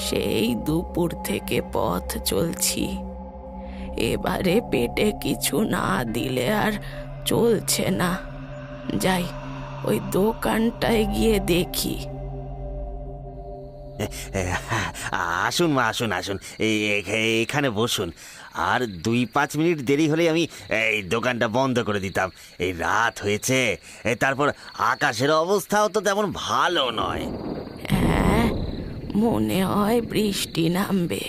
সেই দুপুর থেকে পথ চলছি, এবারে পেটে কিছু না দিলে আর চলছে না। যাই, ওই দোকানটায় গিয়ে দেখি। আসুন মা, আসুন আসুন, এখানে বসুন। আর 2-5 মিনিট দেরি হলে আমি এই দোকানটা বন্ধ করে দিতাম। এই রাত হয়েছে, তারপর আকাশের অবস্থাও তো তেমন ভালো নয়। হ্যাঁ, মনে হয় বৃষ্টি নামবে।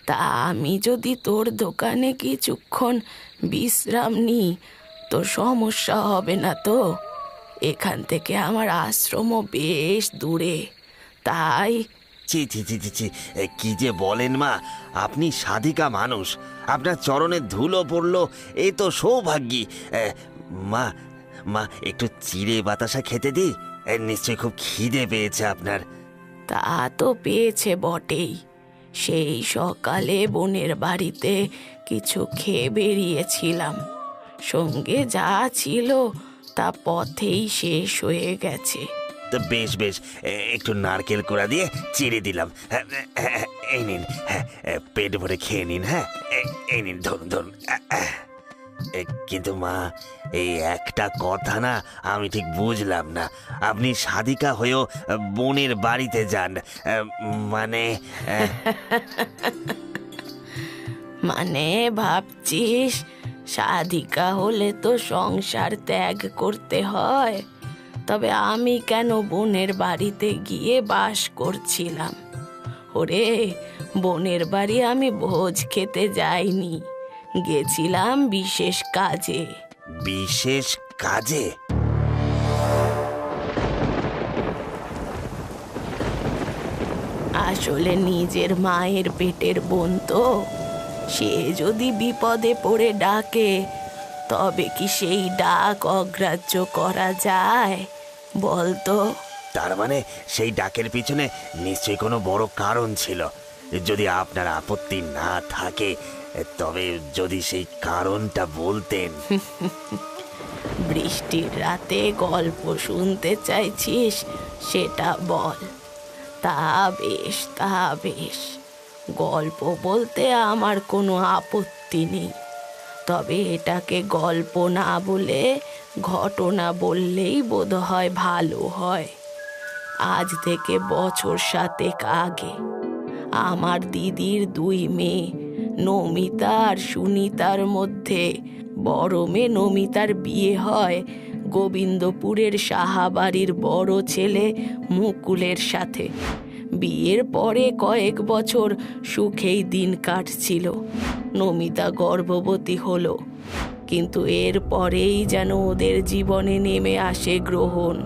তা আমি যদি তোর দোকানে কিছুক্ষণ বিশ্রাম নিই তো সমস্যা হবে না তো? এখান থেকে আমার আশ্রমও বেশ দূরে, তাই। ছি ছি ছি ছি ছি, কি যে বলেন মা! আপনি সাধিকা মানুষ, আপনার চরণে ধুলো পড়লো, এই তো সৌভাগ্যী। মা মা, একটু চিড়ে বাতাসা খেতে দিই? নিশ্চয়ই খুব খিদে পেয়েছে আপনার। তা তো পেয়েছে বটেই। সেই সকালে বোনের বাড়িতে কিছু খেয়ে বেরিয়েছিলাম, সঙ্গে যা ছিল তা পথেই শেষ হয়ে গেছে। তো বেশ বেশ, একটু নারকেল কোড়া দিয়ে চিড়ে দিলাম। এই নিন, পেট ভরে খেয়ে নিন। হ্যাঁ, এই নিন, ধরুন ধরুন। কিন্তু মা, এই একটা কথা না আমি ঠিক বুঝলাম না। আপনি সাধিকা হয়েও বোনের বাড়িতে যান, মানে? মানে ভাবছিস সাধিকা হলে তো সংসার ত্যাগ করতে হয়? তবে আমি কেন বোনের বাড়িতে গিয়ে বাস করছিলাম? ওরে, বোনের বাড়ি আমি ভোজ খেতে যাইনি, গেছিলাম বিশেষ কাজে। বিশেষ কাজে? আসলে নিজের মায়ের পেটের বোন তো, সে যদি বিপদে পড়ে ডাকে তবে কি সেই ডাক অগ্রাহ্য করা যায় বলতো? তার মানে সেই ডাকের পিছনে নিশ্চয়ই কোনো বড় কারণ ছিল। যদি আপনার আপত্তি না থাকে, তবে যদি সেই কারণটা বলতেন। বৃষ্টির রাতে গল্প শুনতে চাইছিস, সেটা বল। তা বেশ, তা বেশ, গল্প বলতে আমার কোনো আপত্তি নেই। তবে এটাকে গল্প না বলে ঘটনা বললেই বোধহয় ভালো হয়। আজ থেকে বছর 7 আগে আমার দিদির 2 মেয়ে, নমিতা আর সুনিতার মধ্যে বড় মেয়ে নমিতার বিয়ে হয় গোবিন্দপুরের সাহাবাড়ির বড় ছেলে মুকুলের সাথে। বিয়ের পরে কয়েক বছর সুখেই দিন কাটছিল। নমিতা গর্ভবতী হলো, কিন্তু এর পরেই যেন ওদের জীবনে নেমে আসে গ্রহণ।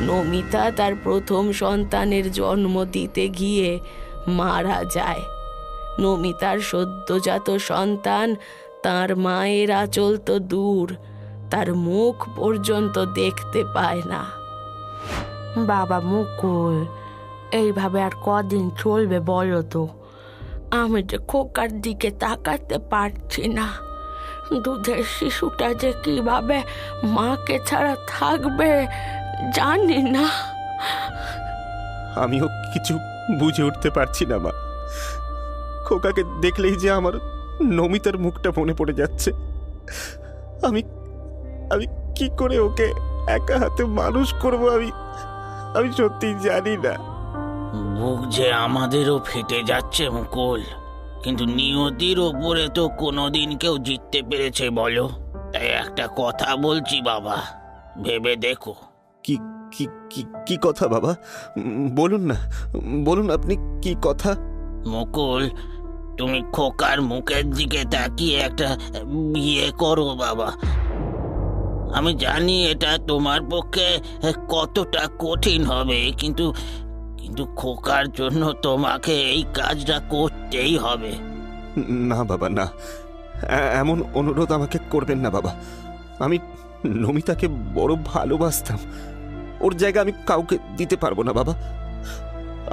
নমিতা তার প্রথম সন্তানের জন্ম দিতে গিয়ে মারা যায়। নমিতার সদ্যজাত সন্তান তার মায়ের আঁচল তো দূর, তার মুখ পর্যন্ত দেখতে পায় না। বাবা মুকুল, এইভাবে আর কদিন চলবে বলো তো? আমি যে খোকার দিকে তাকাতে পারছি না। দুধের শিশুটা যে কিভাবে মাকে ছাড়া থাকবে জানি না। আমিও কিছু বুঝে উঠতে পারছি না মা। খোকাকে দেখলেই যে আমার নমিতার মুখটা মনে পড়ে যাচ্ছে। আমি আমি কি করে ওকে একা হাতে মানুষ করব, আমি সত্যি জানি না। বুক যে আমাদেরও ফেটে যাচ্ছে মুকুল, কিন্তু নিয়তির ওপরে তো কোনোদিন কেউ জিততে পেরেছে বলো? তাই একটা কথা বলছি বাবা, ভেবে দেখো। কি কি কি কি কথা বাবা? বলুন না, বলুন আপনি কি কথা। মুকুল, তুমি খোকার মুখের দিকে তাকিয়ে একটা বিয়ে করো বাবা। আমি জানি এটা তোমার পক্ষে কতটা কঠিন হবে, কিন্তু কিন্তু খোকার জন্য তোমাকে এই কাজটা করতেই হবে। না বাবা, না, এমন অনুরোধ আমাকে করবেন না বাবা। আমি নমিতাকে বড় ভালোবাসতাম, ওর জায়গা আমি কাউকে দিতে পারবো না বাবা।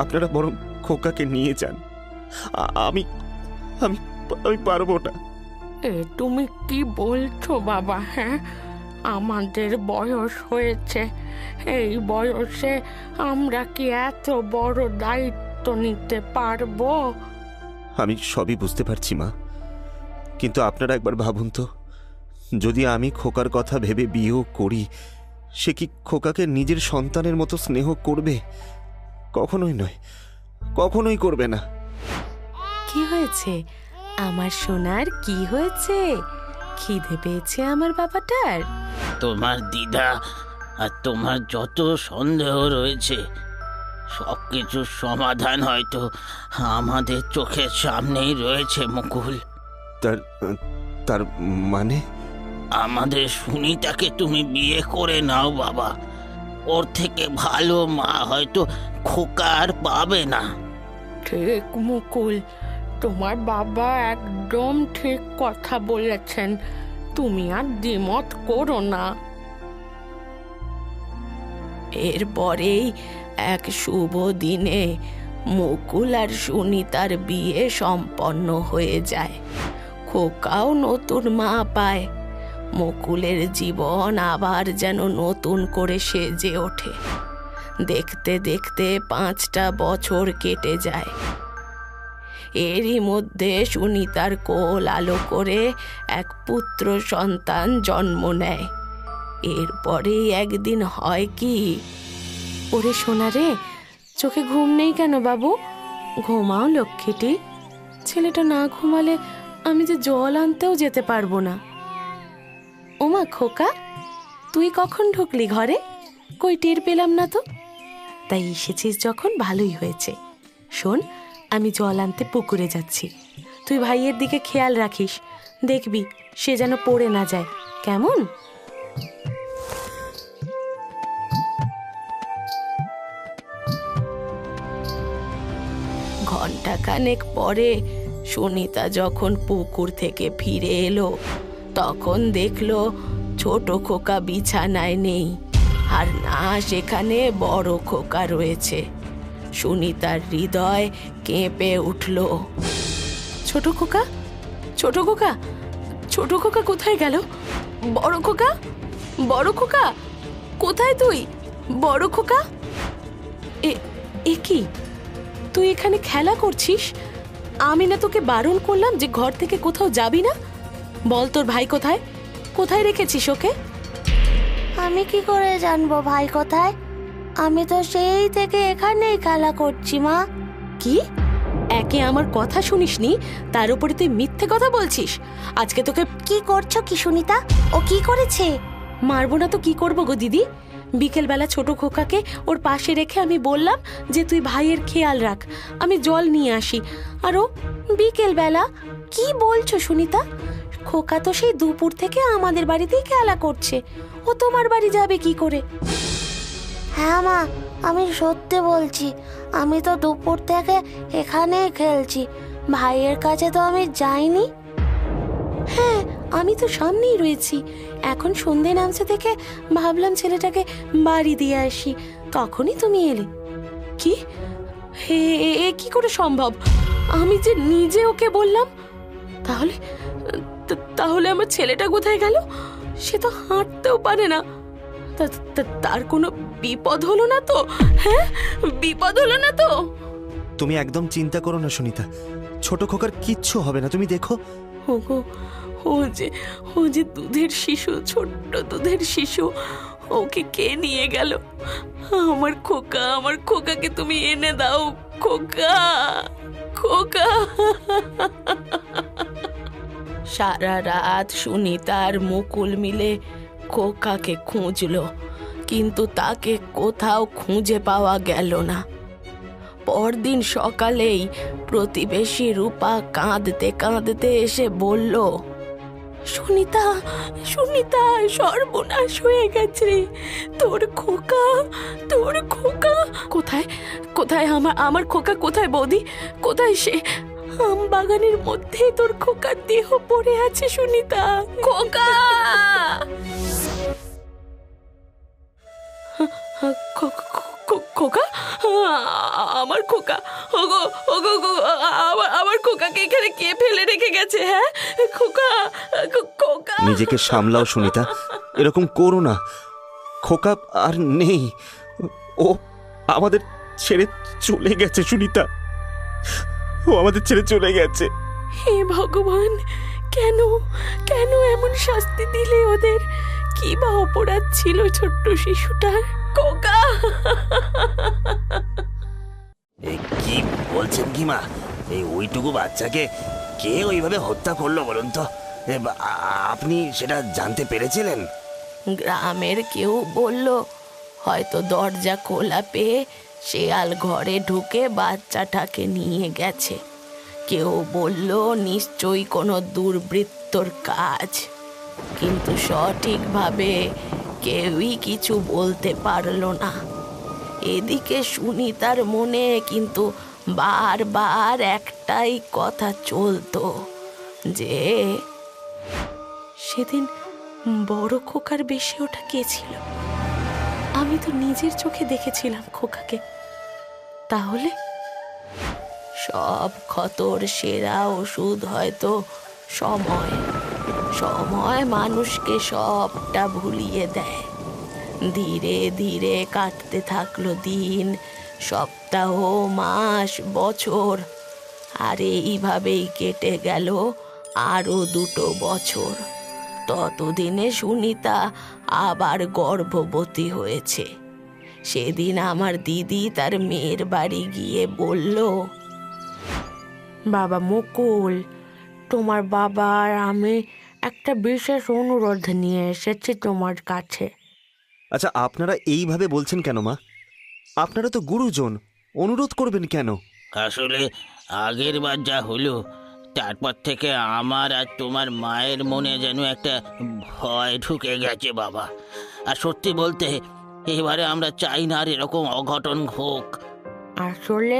আপনারা বরং খোকাকে নিয়ে যান। আমি আমি আমি পারবো না। তুমি কি বলছো বাবা? হ্যাঁ, আমাদের বয়স হয়েছে, এই বয়সে আমরা কি এত বড় দায়িত্ব নিতে পারবো? আমি সবই বুঝতে পারছি মা, কিন্তু আপনারা একবার ভাবুন তো, যদি আমি খোকার কথা ভেবে বিয়েও করি, সে কি খোকাকে নিজের সন্তানের মতো স্নেহ করবে? কখনোই নয়, কখনোই করবে না। কি হয়েছে আমার সোনার, কি হয়েছে? খিদে পেয়েছে আমার বাবাটার? তোমার দ্বিধা আর তোমার যত সন্দেহ রয়েছে সবকিছুর সমাধান হয়তো আমাদের চোখের সামনেই রয়েছে মুকুল। তার তার মানে? আমাদের সুনিতাকে তুমি বিয়ে করে নাও বাবা, ওর থেকে ভালো মা হয়তো খোকা আর পাবে না। ঠিক মুকুল, তোমার বাবা একদম ঠিক কথা বলেছেন, তুমি আর দ্বিমত করো না। এরপরেই এক শুভ দিনে মুকুল আর সুনিতার বিয়ে সম্পন্ন হয়ে যায়। খোকাও নতুন মা পায়। মুকুলের জীবন আবার যেন নতুন করে সেজে ওঠে। দেখতে দেখতে 5টা বছর কেটে যায়। এরই মধ্যে সুনিতার কোল আলো করে এক পুত্র সন্তান জন্ম নেয়। এরপরেই একদিন হয় কি, ওরে সোনা রে, চোখে ঘুম নেই কেন বাবু? ঘুমাও লক্ষ্মীটি, ছেলেটা না ঘুমালে আমি যে জল আনতেও যেতে পারবো না। ওমা খোকা, তুই কখন ঢুকলি ঘরে? কই টের পেলাম না তো। তাই এসেছিস যখন ভালোই হয়েছে। শোন, আমি জল আনতে পুকুরে যাচ্ছি, তুই ভাইয়ের দিকে খেয়াল রাখিস, দেখবি সে যেন পড়ে না যায়, কেমন? ঘন্টাখানেক পরে সুনিতা যখন পুকুর থেকে ফিরে এলো, তখন দেখলো ছোট খোকা বিছানায় নেই, আর না সেখানে বড় খোকা রয়েছে। সুনিতার হৃদয় কেঁপে উঠল। ছোট খোকা, ছোট খোকা, ছোট খোকা কোথায় গেল? বড় খোকা, বড় খোকা, কোথায় তুই? বড় খোকা, এ কি, তুই এখানে খেলা করছিস? আমি না তোকে বারণ করলাম যে ঘর থেকে কোথাও যাবি না? বল তোর ভাই কোথায়? কোথায় রেখেছিস ওকে? আমি কি করে জানবো ভাই কোথায়? আমি তো সেই থেকে এখানেই খেলা করছি মা। কি, একে আমার কথা শুনিসনি, তার উপরে তুই মিথ্যে কথা বলছিস? আজকে তোকে কি করছো কি সুনিতা? ও কি করেছে? মারবো না তো কি করবো গো দিদি? বিকেলবেলা ছোট খোকাকে ওর পাশে রেখে আমি বললাম যে তুই ভাইয়ের খেয়াল রাখ, আমি জল নিয়ে আসি, আর ও বিকেলবেলা? কি বলছো সুনিতা? খোকা তো সেই দুপুর থেকে আমাদের বাড়িতেই খেলা করছে, ও তোমার বাড়ি যাবে কি করে? হ্যাঁ মা, আমি সত্যি বলছি, আমি তো দুপুর থেকে এখানেই খেলছি, ভাইয়ের কাছে তো আমি যাইনি। হ্যাঁ, আমি তো সামনেই রয়েছি। এখন সন্ধে নামছে থেকে ভাবলাম ছেলেটাকে বাড়ি দিয়ে আসি, তখনই তুমি এলে। কি, হে, এ কি করে সম্ভব? আমি যে নিজে ওকে বললাম। তাহলে তাহলে আমার ছেলেটা কোথায় গেল? সে তো হাঁটতেও পারে না। তার কোনো বিপদ হলো না তো? হ্যাঁ, বিপদ হলো না তো? তুমি একদম চিন্তা করো না সুনিতা, ছোট খোকার কিচ্ছু হবে না, তুমি দেখো। ওগো, ও যে দুধের শিশু, ছোট্ট দুধের শিশু, ওকে কে নিয়ে গেল? আমার খোকা, আমার খোকাকে তুমি এনে দাও, খোকা, খোকা। সারা রাত সুনিতা আর মুকুল মিলে খোকাকে খুঁজলো, কিন্তু তাকে কোথাও খুঁজে পাওয়া গেল না। পরদিন সকালেই প্রতিবেশী রূপা কাঁদতে কাঁদতে এসে বলল, সুনিতা, সুনিতা, সর্বনাশ হয়ে গেছে রে, তোর খোকা, তোর খোকা কোথায়? কোথায় আমার খোকা কোথায় বৌদি? কোথায় সে? আম বাগানের মধ্যে তোর খোকার দেহ পড়ে আছে সুনিতা। খোকা, খোকা, আমার খোকা, ওগো ওগো ওগো, আমার খোকাকে এখানে কে ফেলে রেখে গেছে? হ্যাঁ খোকা, খোকা। নিজেকে সামলাও সুনিতা, এরকম করো না। খোকা আর নেই, ও আমাদের ছেড়ে চলে গেছে সুনিতা, ও আমাদের ছেড়ে চলে গেছে। হে ভগবান, কেন কেন এমন শাস্তি দিলে ওদের? কি বা অপরাধ ছিল ছোট্ট শিশুটার? খোকা! এই কি বলছেন কি মা? এই ওইটুকু বাচ্চাকে কে ওইভাবে হত্যা করলো বলুন তো? আপনি সেটা জানতে পেরেছিলেন? গ্রামের কেউ বলল হয়তো দরজা খোলা পেয়ে শেয়াল ঘরে ঢুকে বাচ্চাটাকে নিয়ে গেছে। কেউ বলল নিশ্চয়ই কোনো দুর্বৃত্তর কাজ, কিন্তু সঠিকভাবে কেউই কিছু বলতে পারলো না। এদিকে সুনিতার মনে কিন্তু বারবার একটাই কথা চলতো যে সেদিন বড় খোকার বেশি ওটা কে ছিল? আমি তো নিজের চোখে দেখেছিলাম খোকাকে। তাহলে সব ক্ষতর সেরা ওষুধ হয়তো সময়। সময় মানুষকে সবটা ভুলিয়ে দেয়। ধীরে ধীরে কাটতে থাকলো দিন, সপ্তাহ, মাস, বছর। আর এইভাবেই কেটে গেল আরো 2 বছর। ততদিনে সুনিতা আবার গর্ভবতী হয়েছে। সেদিন আমার দিদি তার মেয়ের বাড়ি গিয়ে বলল, বাবা মুকুল, তোমার বাবা আর আমি একটা বিশেষ অনুরোধ নিয়ে এসেছি তোমার কাছে। আচ্ছা, আপনারা এইভাবে বলছেন কেন মা? আপনারা তো গুরুজন, অনুরোধ করবেন কেন? আসলে আগের বার যা হলো তারপর থেকে আমার আর তোমার মায়ের মনে যেন একটা ভয় ঢুকে গেছে বাবা। আর সত্যি বলতে এবারে আমরা চাই না আর এরকম অঘটন হোক। আসলে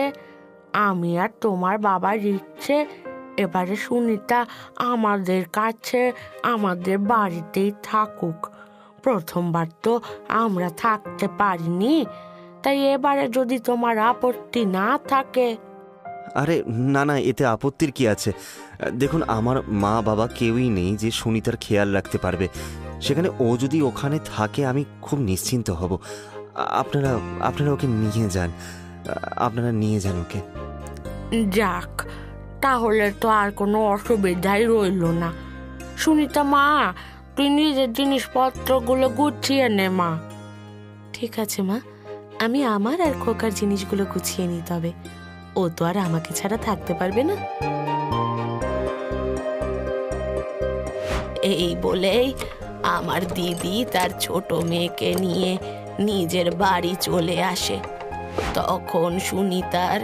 আমি আর তোমার বাবার ইচ্ছে এবারে সুনিতা আমাদের কাছে, আমাদের বাড়িতেই থাকুক। প্রথমবার তো আমরা থাকতে পারিনি, তাই এবারে যদি তোমার আপত্তি না থাকে। আরে না না, এতে আপত্তির কি আছে? দেখুন, আমার মা বাবা কেউই নেই যে সুনিতার খেয়াল রাখতে পারবে। সেখানে ও যদি ওখানে থাকে আমি খুব নিশ্চিন্ত হব। আপনারা আপনারা ওকে নিয়ে যান, আপনারা নিয়ে যান ওকে। যাক, তাহলে তো আর কোনো অসুবিধাই রইল না। সুনিতা মা, তুই নিজের জিনিসপত্রগুলো গুছিয়ে নে মা। ঠিক আছে মা, আমি আমার আর খোকার জিনিসগুলো গুছিয়ে নিই। তবে ও তো আর আমাকে ছাড়া থাকতে পারবে না। এই বলেই আমার দিদি তার ছোট মেয়েকে নিয়ে নিজের বাড়ি চলে আসে। তখন সুনিতার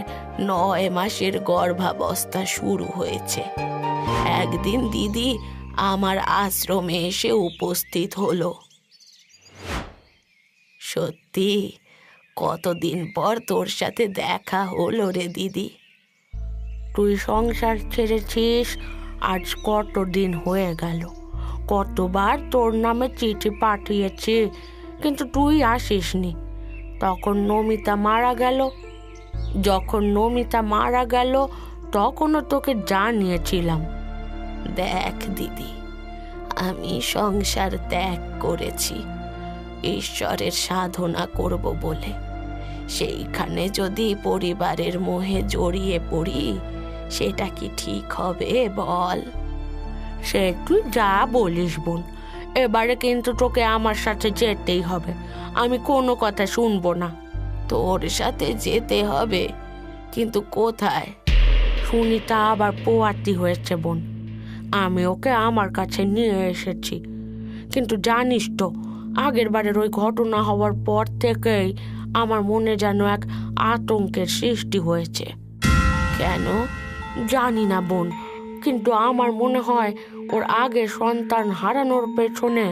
9 মাসের গর্ভাবস্থা শুরু হয়েছে। একদিন দিদি আমার আশ্রমে এসে উপস্থিত হলো। সত্যি কতদিন পর তোর সাথে দেখা হলো রে দিদি। তুই সংসার ছেড়েছিস আজ কতদিন হয়ে গেল। কতবার তোর নামে চিঠি পাঠিয়েছি, কিন্তু তুই আসিসনি। তখন নমিতা মারা গেল। যখন নমিতা মারা গেল তখনও তোকে জানিয়েছিলাম। দেখ দিদি, আমি সংসার ত্যাগ করেছি ঈশ্বরের সাধনা করব বলে। সেইখানে যদি পরিবারের মোহে জড়িয়ে পড়ি, সেটা কি ঠিক হবে বল? সে তুই যা বলিস বোন, এবারে কিন্তু তোকে আমার সাথে যেতেই হবে। আমি কোনো কথা শুনবো না। তোর সাথে যেতে হবে, কিন্তু কোথায়? সুনিতা আবার পোয়াতি হয়েছে বোন, আমি ওকে আমার কাছে নিয়ে এসেছি। কিন্তু জানিস তো, আগের বারের ওই ঘটনা হওয়ার পর থেকেই আমার মনে যেন এক আতঙ্কের সৃষ্টি হয়েছে। কেন জানি না বোন, কিন্তু আমার মনে হয় ওর আগে সন্তান হারানোর পেছনে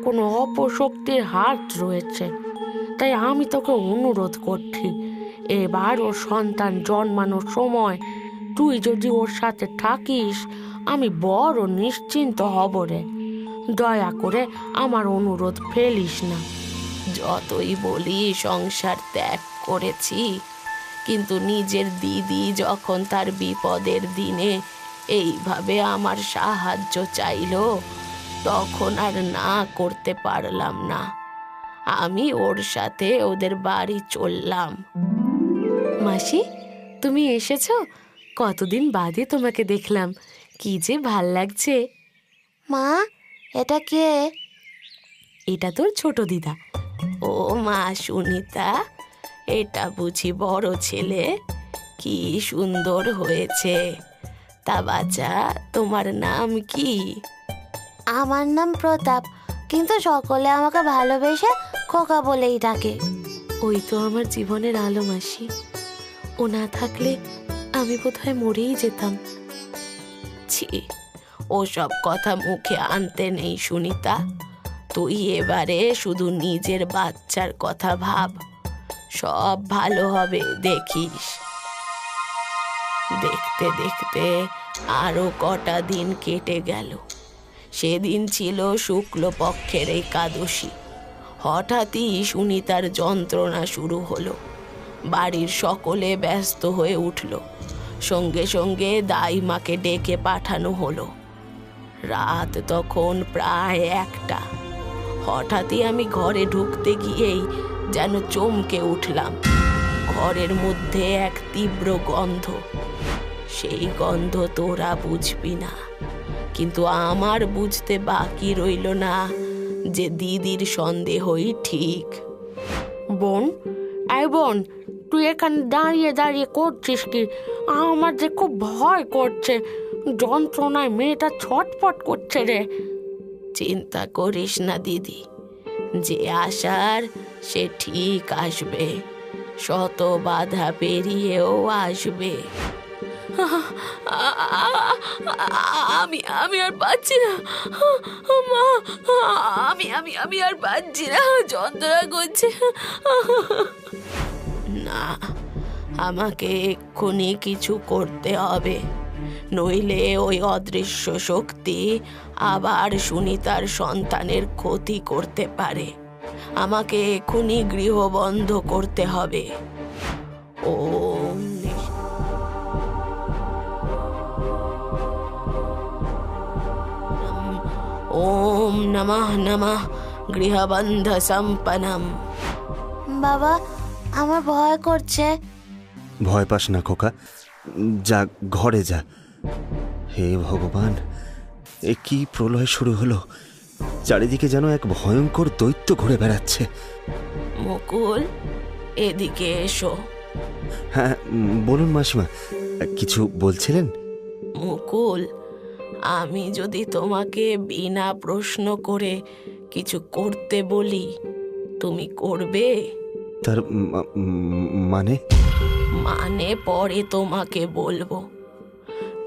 কোনো অপশক্তির হাত রয়েছে। তাই আমি তোকে অনুরোধ করছি, এবার ওর সন্তান জন্মানোর সময় তুই যদি ওর সাথে থাকিস, আমি বড় নিশ্চিন্ত হব রে। দয়া করে আমার অনুরোধ ফেলিস না। যতই বলি সংসার ত্যাগ করেছি, কিন্তু নিজের দিদি যখন তার বিপদের দিনে এইভাবে আমার সাহায্য চাইলো, তখন আর না করতে পারলাম না। আমি ওর সাথে ওদের বাড়ি চললাম। মাসি, তুমি এসেছো? কতদিন বাদে তোমাকে দেখলাম, কি যে ভাল লাগছে। মা, এটা কে? এটা তোর ছোট দিদা। ও মা সুনিতা, এটা বুঝি বড় ছেলে? কি সুন্দর হয়েছে। তা বাচ্চা, তোমার নাম কি? আমার নাম প্রতাপ, কিন্তু সকলে আমাকে ভালোবেসে খোকা বলেই ডাকে। ওই তো আমার জীবনের আলো মাসি। ও না থাকলে আমি বোধহয় মরেই যেতাম। ছি, ওসব কথা মুখে আনতে নেই সুনিতা। তুই এবারে শুধু নিজের বাচ্চার কথা ভাব, সব ভালো হবে দেখিস। দেখতে দেখতে আরো কটা দিন কেটে গেল। সেদিন ছিল শুক্লপক্ষের একাদশী। হঠাৎই সুনিতার যন্ত্রণা শুরু হলো। বাড়ির সকলে ব্যস্ত হয়ে উঠল। সঙ্গে সঙ্গে দাইমাকে ডেকে পাঠানো হলো। রাত তখন প্রায় 1টা। হঠাৎই আমি ঘরে ঢুকতে গিয়েই যেন চমকে উঠলাম। ঘরের মধ্যে এক তীব্র গন্ধ। সেই গন্ধ তোরা বুঝবি না, কিন্তু আমার বুঝতে বাকি রইল না যে দিদির সন্দেহই ঠিক। বোন, এই বোন, তুই এখানে দাঁড়িয়ে দাঁড়িয়ে করছিস কি? আমার যে খুব ভয় করছে, যন্ত্রণায় মেয়েটা ছটফট করছে রে। চিন্তা করিস না দিদি, যে আসার সে ঠিক আসবে, শত বাধা পেরিয়েও আসবে। আমি আমি আর পাচ্ছি না মা, আমি আমি আমি আর পাচ্ছি না, যন্ত্রণা করছে। না, আমাকে এক্ষুনি কিছু করতে হবে, নইলে ওই অদৃশ্য শক্তি আবার সুনিতার সন্তানের ক্ষতি করতে পারে। আমাকে এক্ষুনি গৃহ বন্ধ করতে হবে। ওম নমঃ নমঃ গৃহবন্ধ সম্পন্নম। বাবা, আমার ভয় করছে। ভয় পাস না খোকা, যা ঘরে যা। হে ভগবান, এ কি প্রলয় শুরু হলো! চারিদিকে যেন এক ভয়ঙ্কর দৈত্য ঘুরে বেড়াচ্ছে। মুকুল, এদিকে এসো। হ্যাঁ, বলুন মাসিমা, কিছু বলছিলেন? মুকুল, আমি যদি তোমাকে বিনা প্রশ্ন করে কিছু করতে বলি, তুমি করবে? তার মানে? মানে পরে তোমাকে বলবো।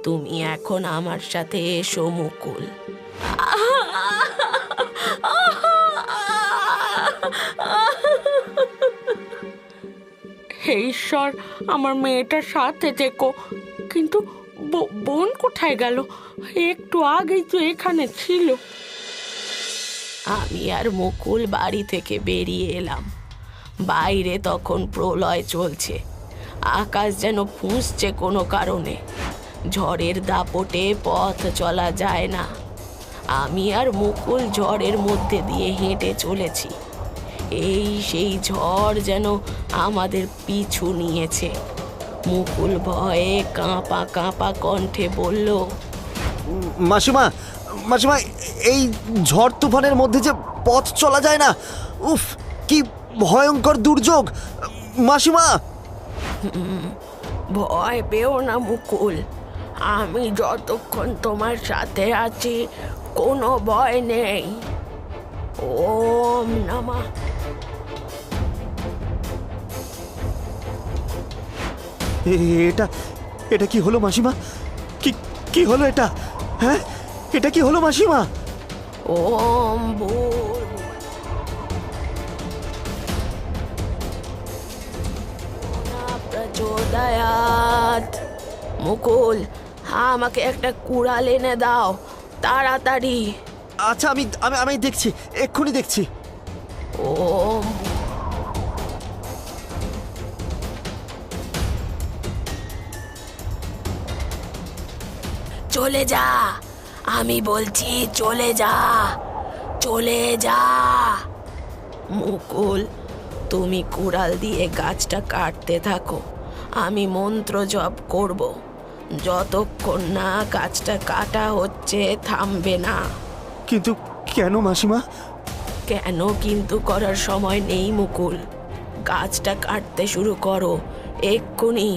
তুমি এখন আমার সাথে এসো মুকুল। হে ঈশ্বর, আমার মেয়েটার সাথে থেকো। কিন্তু বোন কোথায় গেল? একটু আগেই তো এখানে ছিল। আমি আর মুকুল বাড়ি থেকে বেরিয়ে এলাম। বাইরে তখন প্রলয় চলছে। আকাশ যেন ফুঁসছে কোনো কারণে। ঝড়ের দাপটে পথ চলা যায় না। আমি আর মুকুল ঝড়ের মধ্যে দিয়ে হেঁটে চলেছি। এই সেই ঝড় যেন আমাদের পিছু নিয়েছে। মুকুল ভয়ে কাঁপা কাঁপা কণ্ঠে বলল, মাসিমা, মাসিমা, এই ঝড় তুফানের মধ্যে যে পথ চলা যায় না, উফ, কি ভয়ঙ্কর দুর্যোগ! মাসিমা! ভয় পেও না মুকুল, আমি যতক্ষণ তোমার সাথে আছি কোনো ভয় নেই। ওম নমঃ। এটা এটা কি হলো মাসিমা? কি কি হলো এটা? হ্যাঁ, এটা কি হলো মাসিমা? ওম ভূর প্রচোদয়াৎ। মুকুল, আমাকে একটা কুড়াল এনে দাও তাড়াতাড়ি। আচ্ছা, আমি আমি আমি দেখছি, এক্ষুনি দেখছি। ওম। চলে যা, আমি বলছি চলে যা, চলে যা। মুকুল, তুমি কুড়াল দিয়ে গাছটা কাটতে থাকো, আমি মন্ত্র জপ করব। যতক্ষণ না গাছটা কাটা হচ্ছে থামবে না। কিন্তু কেন মাসিমা? কেন কিন্তু করার সময় নেই মুকুল, গাছটা কাটতে শুরু করো এক্ষুনি।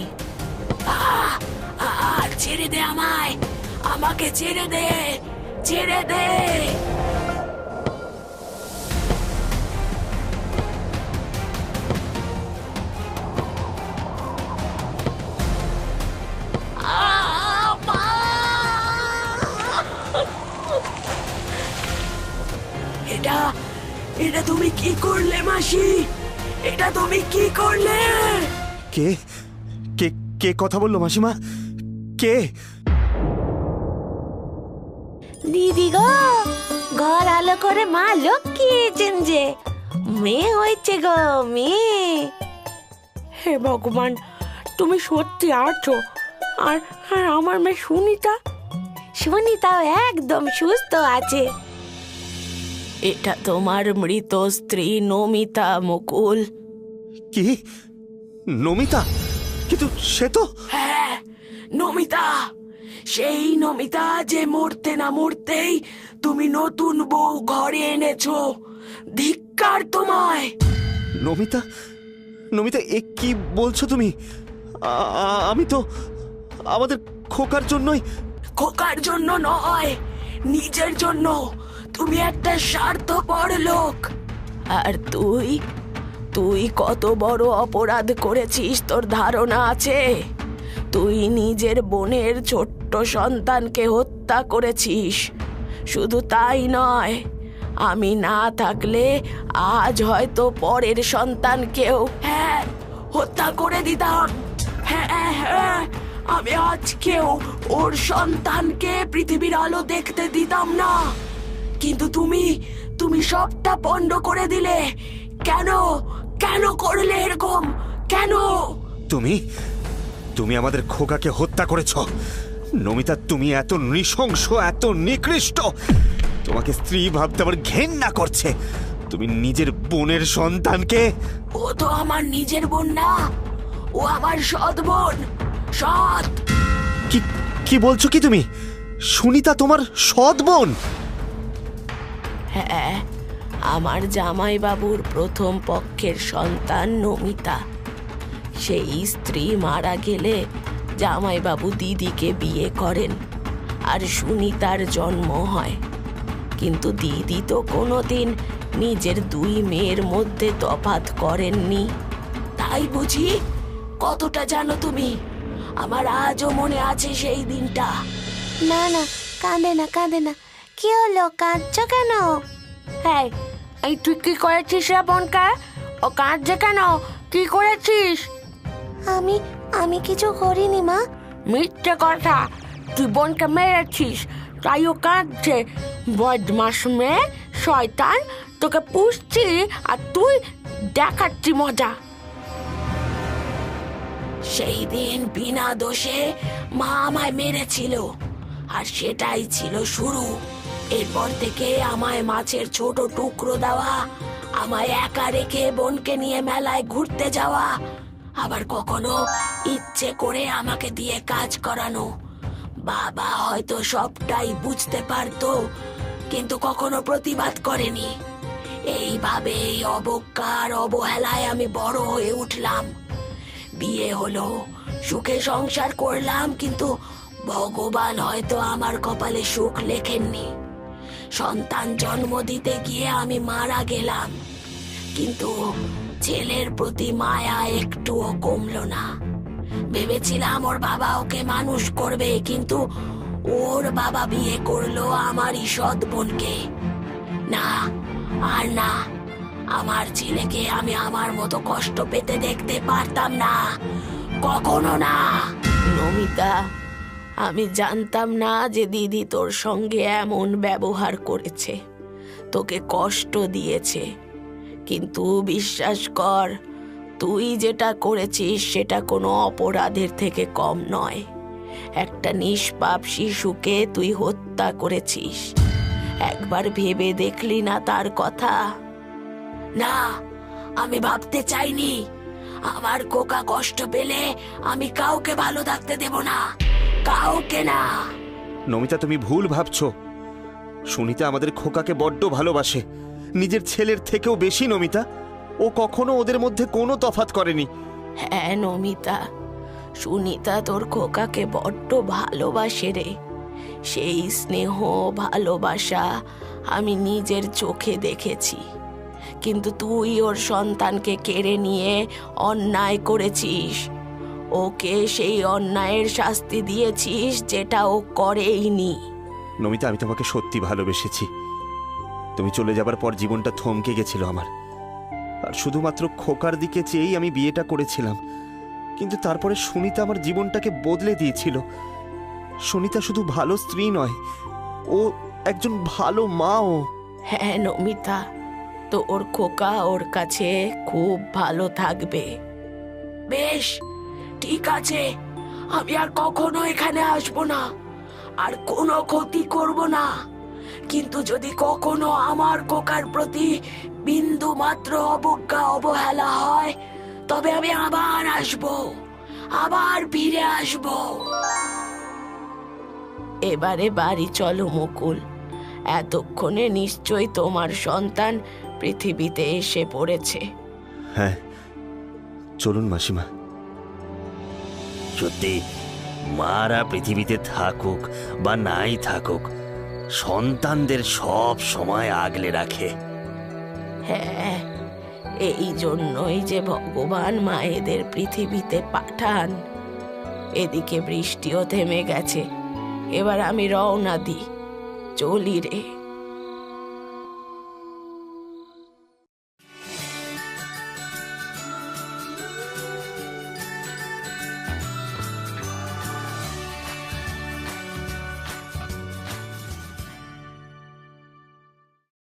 ছেড়ে দে আমায়, আমাকে ছেড়ে দে, ছেড়ে দে। এটা এটা তুমি কি করলে মাসি? এটা তুমি কি করলে? কে কে কে কথা বললো মাসিমা? কে? দিদি গো, ঘর আলো করে মা লক্ষ্মী এসেছেন যে। মেয়ে হয়েছে গো, মেয়ে। হে ভগবান, তুমি সত্যি আছো। আর আর আমার মেয়ে সুনিতা? সুনিতাও একদম সুস্থ আছে। এটা তোমার মৃত স্ত্রী নমিতা মুকুল। কি? নমিতা? কিন্তু সে তো... হ্যাঁ, নমিতা, সেই নমিতা যে মরতে না মরতেই তুমি নতুন বউ ঘরে এনেছো। ধিক্কার তোমায়। নমিতা? নমিতা, এ কি বলছো তুমি? আমি তো আমাদের খোকার জন্যই। খোকার জন্য নয়, নিজের জন্য। তুমি একটা স্বার্থপর লোক। আর তুই তুই কত বড় অপরাধ করেছিস তোর ধারণা আছে? তুই নিজের বোনের ছোট্ট সন্তানকে হত্যা করেছিস। শুধু তাই নয়, আমি না থাকলে আজ হয়তো পরের সন্তানকেও হত্যা করে দিতাম। হ্যাঁ হ্যাঁ, আমি আজকেও ওর সন্তানকে পৃথিবীর আলো দেখতে দিতাম না। কিন্তু তুমি সবটা পণ্ড করে দিলে। কেন কেন করলে এরকম? কেন? তুমি তুমি আমাদের খোকাকে হত্যা করেছ। নমিতা, তুমি এত নৃশংস, এত নিকৃষ্ট। তোমাকে স্ত্রী ভাবতে আমার ঘেন্না করছে। তুমি নিজের বোনের সন্তানকে... ও তো আমার নিজের বোন না, ও আমার সৎ বোন। সৎ। কি কি বলছো কি তুমি? সুনিতা তোমার সৎ বোন? হ্যাঁ, আমার জামাইবাবুর প্রথম পক্ষের সন্তান নমিতা। সেই স্ত্রী মারা গেলে জামাইবাবু দিদিকে বিয়ে করেন আর সুনিতার জন্ম হয়। কিন্তু দিদি তো কোনোদিন নিজের দুই মেয়ের মধ্যে তফাৎ করেননি। তাই বুঝি? কতটা জানো তুমি? আমার আজও মনে আছে সেই দিনটা। না না, কাঁদে না, কাঁদে না। কি হলো, কাঁদছো কেন? হ্যাঁ, এই তুই কি করেছিস রে বোনকা? ও কাঁদছে কেন? কি করেছিস? আমি কিছু করিনি মা। মিথ্যে কথা, তুই বোনকে মেরেছিস, তাই ও কাঁদছে। বদমাস মেয়ে, শয়তান, তোকে পুষছি আর তুই দেখাচ্ছি মজা। সেই দিন বিনা দোষে মা আমায় মেরেছিল, আর সেটাই ছিল শুরু। এরপর থেকে আমায় মাছের ছোট টুকরো দেওয়া, আমায় একা রেখে বোনকে নিয়ে মেলায় ঘুরতে যাওয়া, আবার কখনো ইচ্ছে করে আমাকে দিয়ে কাজ করানো। বাবা হয়তো সবটাই বুঝতে পারতো, কিন্তু কখনো প্রতিবাদ করেনি। এইভাবে এই অবজ্ঞার অবহেলায় আমি বড় হয়ে উঠলাম। বিয়ে হলো, সুখে সংসার করলাম, কিন্তু ভগবান হয়তো আমার কপালে সুখ লেখেননি। সন্তান জন্ম দিতে গিয়ে আমি মারা গেলাম, কিন্তু ছেলের প্রতি মায়া একটুও কমলো না। ভেবেছিলাম ওর বাবা ওকে মানুষ করবে, কিন্তু ওর বাবা বিয়ে করলো আমারই সৎ বোনকে। না, আর না, আমার ছেলেকে আমি আমার মতো কষ্ট পেতে দেখতে পারতাম না, কখনো না। নমিতা, আমি জানতাম না যে দিদি তোর সঙ্গে এমন ব্যবহার করেছে, তোকে কষ্ট দিয়েছে। কিন্তু বিশ্বাস কর, তুই যেটা করেছিস সেটা কোনো অপরাধের থেকে কম নয়। একটা নিষ্পাপ শিশুকে তুই হত্যা করেছিস। একবার ভেবে দেখলি না তার কথা? না, আমি ভাবতে চাইনি। আমার খোকা কষ্ট পেলে আমি কাউকে ভালো থাকতে দেব না, কাউকে না। নমিতা, তুমি ভুল ভাবছো। সুনিতা আমাদের খোকাকে বড্ড ভালোবাসে, নিজের ছেলের থেকেও বেশি। নমিতা, ও কখনো ওদের মধ্যে কোনো তফাৎ করেনি। হ্যাঁ নমিতা, সুনিতা তোর খোকাকে বড্ড ভালোবাসে রে। সেই স্নেহ ভালোবাসা আমি নিজের চোখে দেখেছি। কিন্তু তুই ওর সন্তানকে কেড়ে নিয়ে অন্যায় করেছিস। ওকে সেই অন্যায়ের শাস্তি দিয়েছিস যেটা ও করেইনি। নমিতা, আমি তোমাকে সত্যি ভালোবেসেছি। তুমি চলে যাবার পর জীবনটা থমকে গেছিল আমার, আর শুধুমাত্র খোকার দিকে চেয়েই আমি বিয়েটা করেছিলাম। কিন্তু তারপরে সুনিতা আমার জীবনটাকে বদলে দিয়েছিল। সুনিতা শুধু ভালো স্ত্রী নয়, ও একজন ভালো মাও। হ্যাঁ নমিতা, তো ওর খোকা ওর কাছে খুব ভালো থাকবে। বেশ, ঠিক আছে, আমি আর কখনো এখানে আসবো না, আর কোনো ক্ষতি করব না। কিন্তু যদি কখনো আমার খোকার প্রতি বিন্দু মাত্র অবজ্ঞা অবহেলা হয়, তবে আমি আবার আসবো, আবার ফিরে আসবো। এবারে বাড়ি চলো মুকুল। এতক্ষণে নিশ্চয়ই তোমার সন্তান পৃথিবীতে এসে পড়েছে। হ্যাঁ, চলুন মাসিমা। সত্যি, মারা পৃথিবীতে থাকুক বা নাই থাকুক, সন্তানদের সব সময় আগলে রাখে। হ্যাঁ, এই জন্যই যে ভগবান মায়েদের পৃথিবীতে পাঠান। এদিকে বৃষ্টিও থেমে গেছে, এবার আমি রওনা দিই। চলি রে।